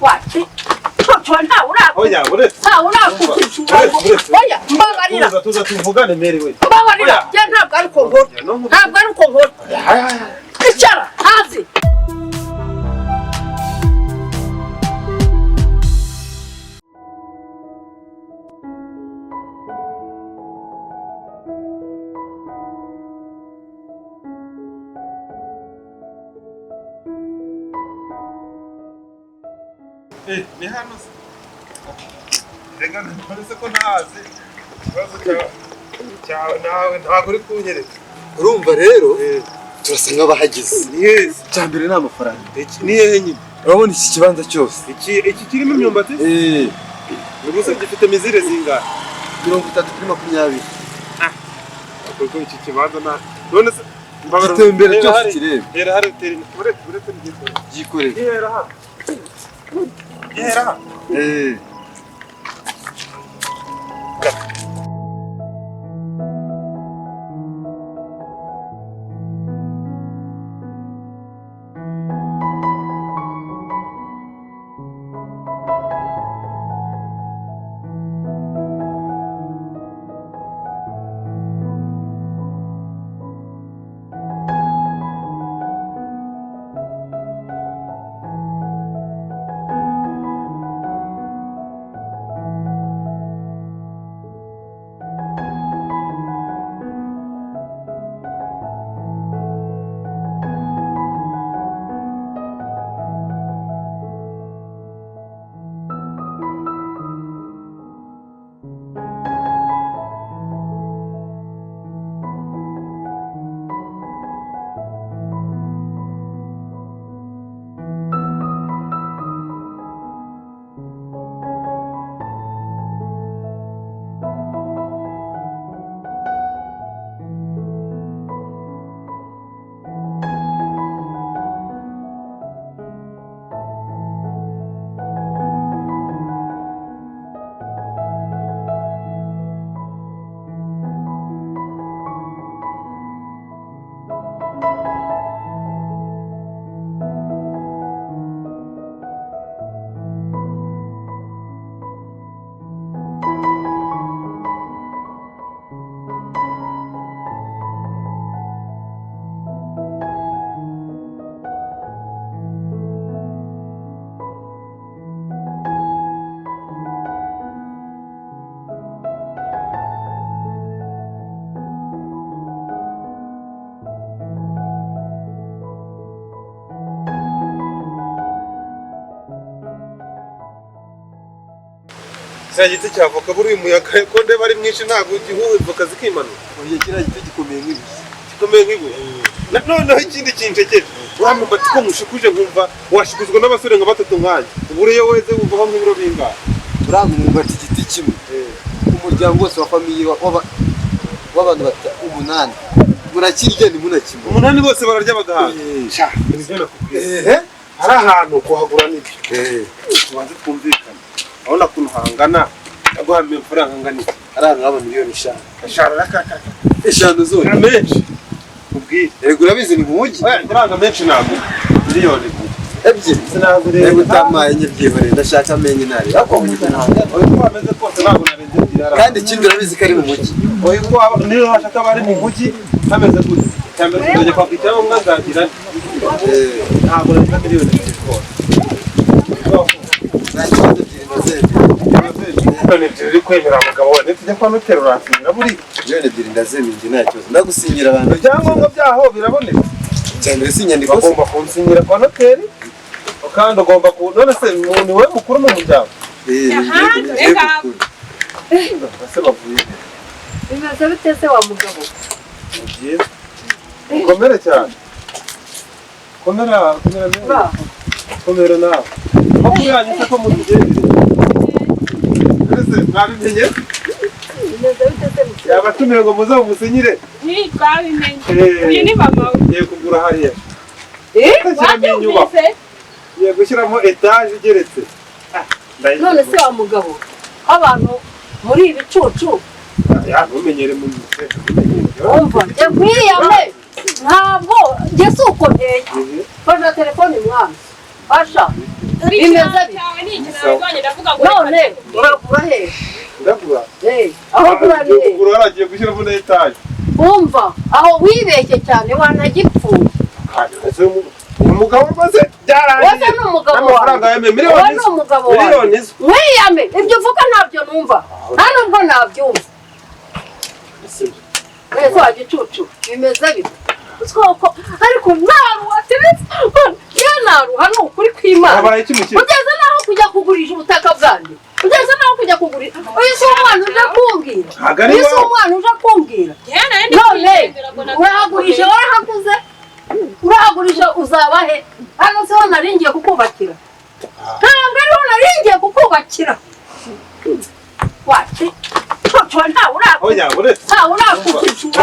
Wati. Nta urako. Oya, uretse. Nta urako. Oya, mbabarira. Tuza tuvugane merewe. Mbabarira. Je ntabwo ari ko nkora. Ntabwo ari ko nkora. Icara hasi. Ni hano se. Rega ntabwo ko ntazi. Ikibazo cyawe nawe ntabwo uri kunyereka. Urumva rero turasa nk'abahagize. Yes. Cyambere n'amafaranga. Ni hehe nyine? Urabona iki kibanza cyose. Iki kirimo imyumbati? Ubuse gifite mizire zingahe? 30 kuri 20. Kuko iki kibanza na none se gitembere cyose kirebe. Hera hari teri uretse gikorera. Hera ha. Hera. Sagiti cyavoka buri umuyaga ko ndeba ari mwinshi ntago gihuwe kazikimana. Oya kira gito gikomeye nk'ibi. Gikomeye nk'ibi. Noneho ikindi kintekeje. Wamwe batiko mushikuje nkumva washikuzwa n'abasore nka batatu nkanje. Uburiye weze uvaho nk'ibiro binga. Uramwumva igiti kimwe. Umuryango wose wa famille w'abantu umunani. Murakirya ni munakimwe. Umunani bose bararya bagahaga. Sha, nizena kubwira. Hari ahantu kuhagura n'ibyo. Tubanze twumvikana. Aona kuntu hangana aguhamye amafaranga angana aranga aba miliyoni 5. Eshanu zose menshi ubwire yego urabizi ni mugi ndaranga menshi ntabwo miliyoni ebyiri sinazure yego tamaye nyibyihore ndashaka menye nari ako mutana oyo ameze kose ntabwo narenze dirara kandi ikindi urabizi ko ari mu mugi oyo ko aba niyo hashaka bari mu mugi ameze gute cyangwa tujye kwa kitabo mwangagira ntabwo narenze miliyoni kose none turi kwemera umugabo we tujya kwa noteri urasinira buri yone diri ndazeminje nta cyose ndagusinyira abantu ibyangombwa byaho biraboneka cyangwa se inyandiko bagomba kunsinyira kwa noteri kandi ugomba ku none se umuntu we mukuru mu muryango Reka. Base bavuye Bimaze bitese wa mugabo. ugiye ukomere cyane komera neza komera nawe makuru yanyu se ko mugende ese mwabimenye Bimaze bitese mu yabatumire ngo muze umusinyire ni twabimenye uyu ni mama ye kugura hariya wabyumvise ye gushyiramo etage igeretse none se wa mugabo abantu muri ibicucu ntumenyere mu umva nkwiyame ntabwo ngeze uko nteye fata telefone mwana basha bimeze none uragura he ndagura aho kurari ugura aragiye gushyira muri etaje umva aho wibeshye cyane wanagipfuye umugabo rwose byarangiye wese ni umugabo n'amafaranga yame miliyoni wiyame ibyo uvuga ntabyo numva nta nubwo nabyumva wese wagicucu bimeze bite uswoko ariko naruha naruha ni ukuri kw'Imana ugeze naho kujya kugurisha ubutaka bwanjye ugeze naho kujya kugurisha uyu si umwana uje kumbwira none urahagurisha warahaguze urahagurisha uzaba he hano se ho naringiye kukubakira ntabwo ariho naringiye kukubakira wacu ntawe urakukicuza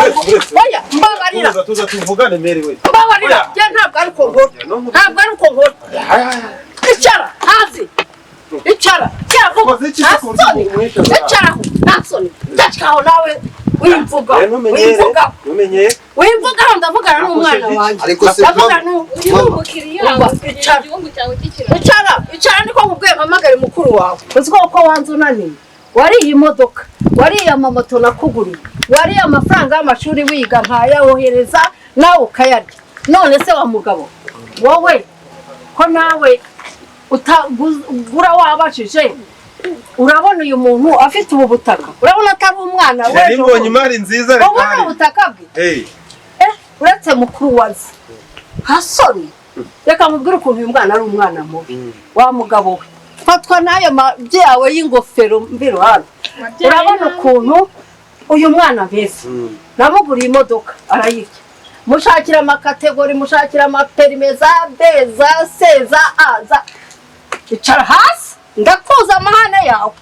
oya mbabarira tuza tuvugane merewe mbabarira je ntabwo ari uko nkora icara hasi icara nasoni ndacikaho nawe wimvuga ndavugana n'umwana wanjye icara niko nkubwiye mpamagare mukuru wawe uzi ko wanze unaniye wariye imodoka wariye amamoto nakuguriye wariye amafaranga y'amashuri wiga nkayawohereza nawe ukayarya none se wa mugabo wowe ko nawe utagura wabashije urabona uyu muntu afite ubu butaka urabona atari umwana we nibonye imari nziza reka ubona ubutaka bwe uretse mukuru wazi hasoni reka mubwire ukuntu uyu mwana ari umwana mubi wa mugabo we fatwa n'ayo mabye yawe y'ingofero mbiro hano urabona ukuntu uyu mwana mbese namuguriye imodoka arayirya mushakira amakategori mushakira amaperime za B za C za A za icara hasi ndakuza amahane yawe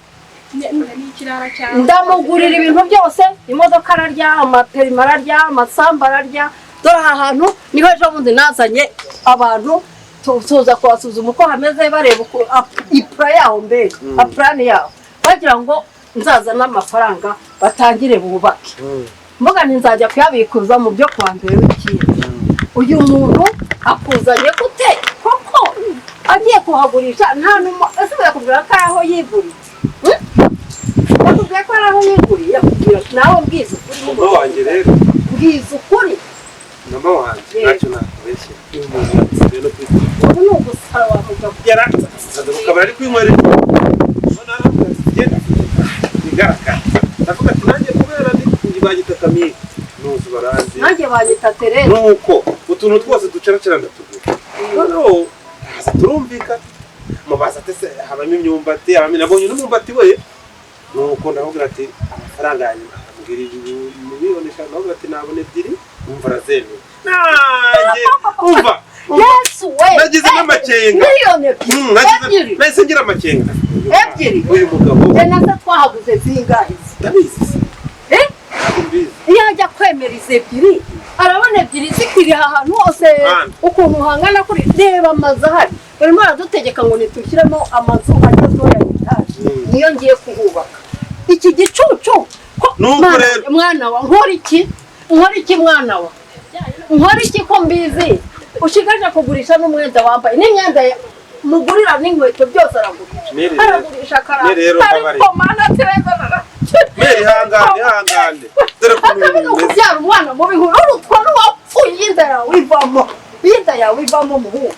ndamugurira ibintu byose imodoka ararya amaperime ararya amasamba ararya dore aha hantu niho ejo bundi nazanye abantu tuza kubasuzuma uko hameze bareba ipura yaho mbega apurani yaho bagira ngo nzaza n'amafaranga batangire bubake mboga nzajya kuyabikuza mu byo kwa mbere w'ikintu uyu muntu akuzanye gute koko agiye kuhagurisha nta numwe ese yakubwira ko ari aho yiguriye yakubwira ko ari aho yiguriye yakubwira nawe mbwiza ukuri mama wanjye rero mbwiza ukuri mama wanjye ntacyo nakubeshye ubu ni ugusara wa mugabo yarasaza ukaba ari kwinywera bigaragara ndavuga ati nanjye kubera ni bagitatamye nuzi baranzi nanjye bagita rero nuko utuntu twose ducaracara ndatugura noneho turumvikana mubaza atese habamo imyumbati abami nabonye n'umumbati we nuko ndavuga ati amafaranga yanyu ambwira miliyoni 5 ndavuga ati nabone 2 umva razene nanjye umva Yesu we nagize n'amakenga miliyoni nahise ngira amakenga ebyiri uyu mugabo nasa twahaguze zingahe ndabizi iyo ajya kwemera izi ebyiri arabona ebyiri zikwiriye ahantu hose ukuntu uhangana kuri reba amazu ahari barimo baradutegeka ngo nitushyiremo amazu agezweho ya etaje niyo ngiye kuhubaka iki gicucu mwana wa nkora iki mwana wa nkora iki ko mbizi ushigaje kugurisha n'umwenda wambaye n'imyenda mugurira n'inkweto byose aragurisha ariko mana tereza Meri hangane dore ko kubyara umwana mu bihuru urutwara wapfuye inda yawe ivamo muhungu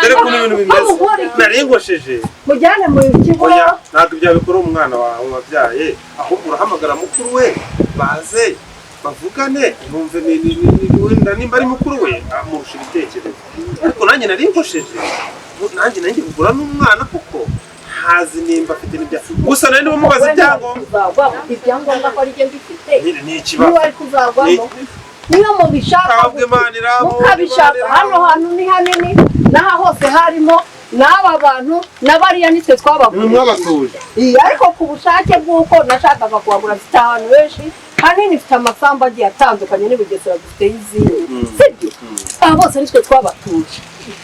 dore ko ibintu bimeze naringosheje mujyane mu kigo ntabwo byabikora umwana wawe wabyaye ahubwo urahamagara mukuru we baze bavugane numve wenda nimba ari mukuru we amurusha ibitekerezo ariko nanjye naringosheje nanjye kugura n'umwana kuko hazi nimba afite n'ibya gusa nari bamubaza ibyangombwa ko ari byo mbifite ni ikibazo niba ari kuzagwamo niyo mubishaka mukabishaka hano hantu ni hanini n'aha hose harimo n'aba bantu n'abariya nitwe mwabasuje ariko ku bushake bw'uko nashakaga kuhagura mfite ahantu benshi hanini mfite amasamba agiye atandukanye n'Ubugesera dufite y'izindi sibyo aha bose nitwe twabatuje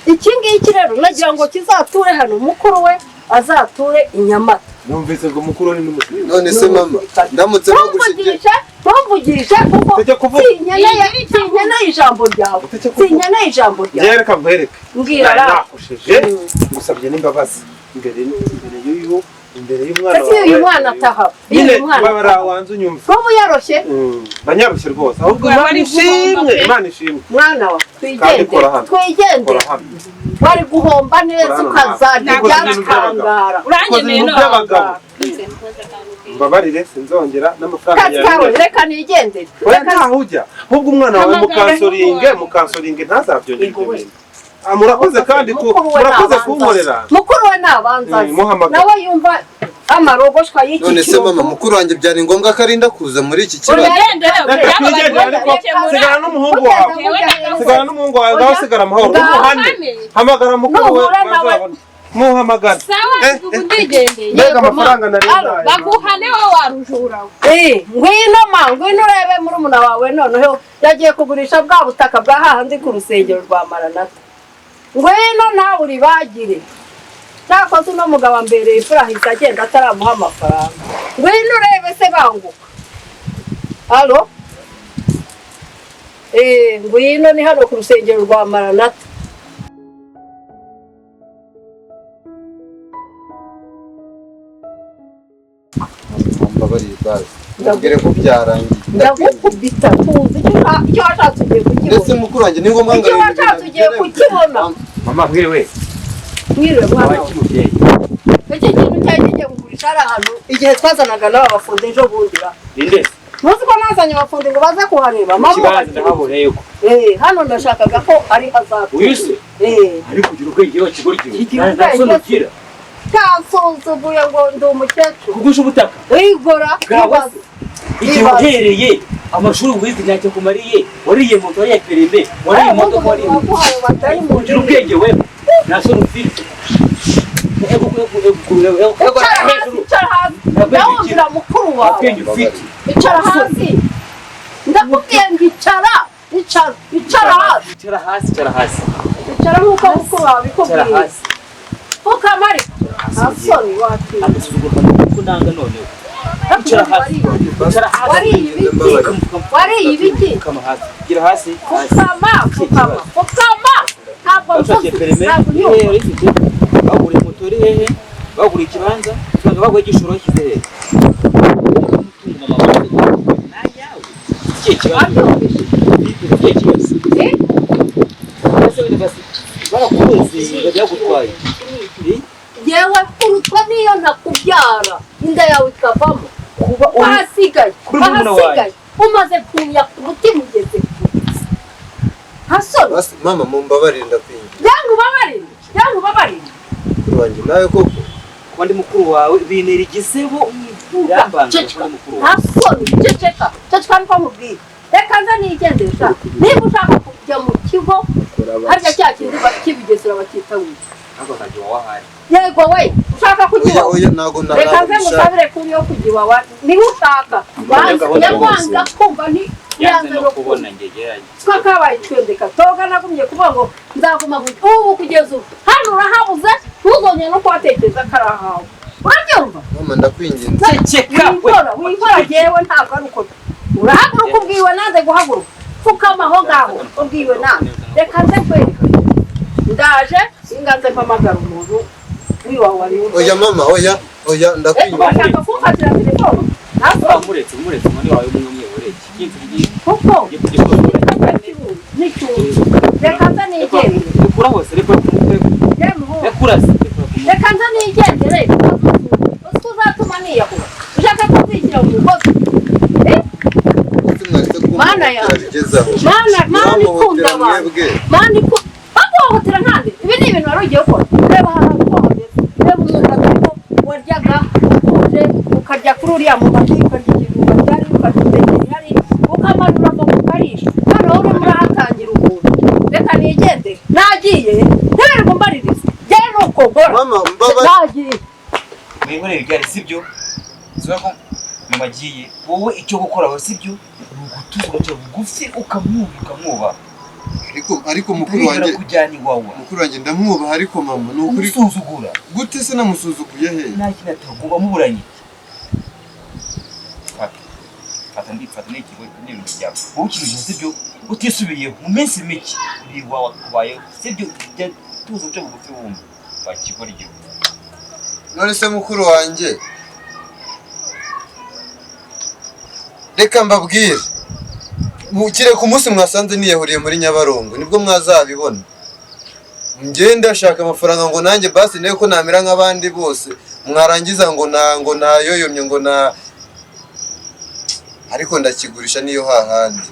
iki ngiki rero nagira ngo kizature hano mukuru we azature Inyamata numvise ngo mukuru ni n'umushimwe none se mama ndamutse bavugisha kuko sinkeneye ijambo ryawe sinkeneye ijambo ryawe yereka nkwereke mbwira nakosheje ngusabye n'imbabazi imbere y'umwana wawe uyu mwana ataha nyine babara wanze unyumva ko yaroshye banyarushye rwose ahubwo Imana ishimwe mwana wa twigendere wari guhomba neza ukazajya byakangara uranyeneye n'abagabo mbabarire sinzongera n'amafaranga yawe reka nigendere reka ujya ahubwo umwana wawe mukansoringe ntazabyongere ibyo bintu murakoze kandi murakoze kunkorera mukuru we nabanza nawe yumva amarogoshwa y'iki none se mama mukuru wanjye byari ngombwa ko arinda kuza muri iki kibazo sigara n'umuhungu wawe ngaho sigara amahoro umuhane hamagara mukuru we bazabona muhamagara mbega amafaranga narindaye baguhane wowe warujura ngwino urebe murumuna wawe noneho yagiye kugurisha bwa butaka bwa hahandi ku rusengero rwa Maranatha ngwino nawe uribagire cyakoze uno mugabo ambereye ifura ahita agenda ataramuha amafaranga ngwino urebe se banguka halo ngwino ni hano ku rusengero rwa Maranatha mbabarire bazi ndabwire ko byarangiye ndagukubita tuzi icyo washatse ugiye kukibona ndetse mukuru wanjye ni ngombwa icyo washatse ugiye kukibona mama mwiriwe mwana iki kintu cyari kigiye kugurisha ari ahantu igihe twazanaga n'aba bafundi ejo bundira muzi ko nazanye abafundi ngo baze kuhareba hano ndashakaga ko ari hazaza ariko ugira ubwenge wakigoryo ntasonugira kasozuguye ngo ndi umukecuru kugusha ubutaka wigora igihe uhereye amashuri wize ntacyo kumariye wariye moto wariye perime wariye imodoka wariye ugira ubwenge wewe ntasoni ufite ndawumvira mukuru wawe icara hasi ndakubwiye ngo icara hasi icara nk'uko mukuru wawe bikubwiye ukamari asoni wakira kundanga noneho wariye ibiki gira hasi fukama ntabwo mvuze bagura moto iri hehe bagura ikibanza usanga bagura igishoro shyize hehe yewe kurutwa niyo ntakubyara inda yawe ikavamo wahasigaye umaze kumya ku mutima ugeze hasoni mama mumbabarire ndakwinginze yangubabarire mukuru wanjye nawe koko kuba ndi mukuru wawe bintera igisebo hasoni ceceka niko mubwira reka nza nigendesha niba ushaka kujya mu kigo harya cya kindi bakibigesera bakita yego we ushaka kugira reka nze musabire kuri yo kugira niba ushaka nyamwanga kumva ni yanze no kubona ngegeranye twakabaye twendeka toga nagumye kuvuga ngo nzaguma ubu kugeza ubu hano urahabuze ntuzongere no kuhatekereza karahawe urabyumva mama ndakwinginze wikora yewe ntabwo ari uko urahaguruka ubwiwe nanze guhaguruka fukama aho ngaho ubwiwe nanze reka nze kwereka ndaje inganze mpamagara umuntu wiwawe wari oya mama oya ndakwinginze bashaka kumfatira telefone muretse umwanya wawe umwe ureke kuko reka nza nigendere rekura hose reka nza nigendere uzatuma niyahura ushaka kuzishyira mu mugozi mana yawe mana ikunda abantu mana ikunda baguhohotera nkande ibi ni ibintu wari ugiye gukora reba ahantu hohotera reba umwuga waryaga uje ukarya kuri uriya mubati ukarya ikijumba cyari ukakitekera ihari ukamanura ngo kukarisha noneho urimo urahatangira ubuntu reka nigendere nagiye ntibirirwe mbaririza njyewe nuko nkora nagiye mwihorere igare sibyo ziba ko mama agiye wowe icyo gukora aho sibyo ni ugutuza ugaca bugufi ukamwubaha ariko mukuru wanjye kujyana iwawa. Mukuru wanjye ndamwubaha ariko mama ni ukuri Umusuzugura. Gute se namusuzuguye he? Nta kintu ataguba muburanye. Fata n'ikigo n'ibintu byawe. Wowe ikintu sibyo utisubiyeho mu minsi mike uri iwawa kubayeho. Sibyo tuza uca bugufi wumva. Bakikora igihugu. None se mukuru wanjye reka mbabwire mukire ku munsi mwasanze niyahuriye muri Nyabarongo nibwo mwazabibona ngenda ashaka amafaranga ngo nanjye basi nayo ko namera nk'abandi bose mwarangiza ngo nayoyomye ngo na ariko ndakigurisha niyo hahandi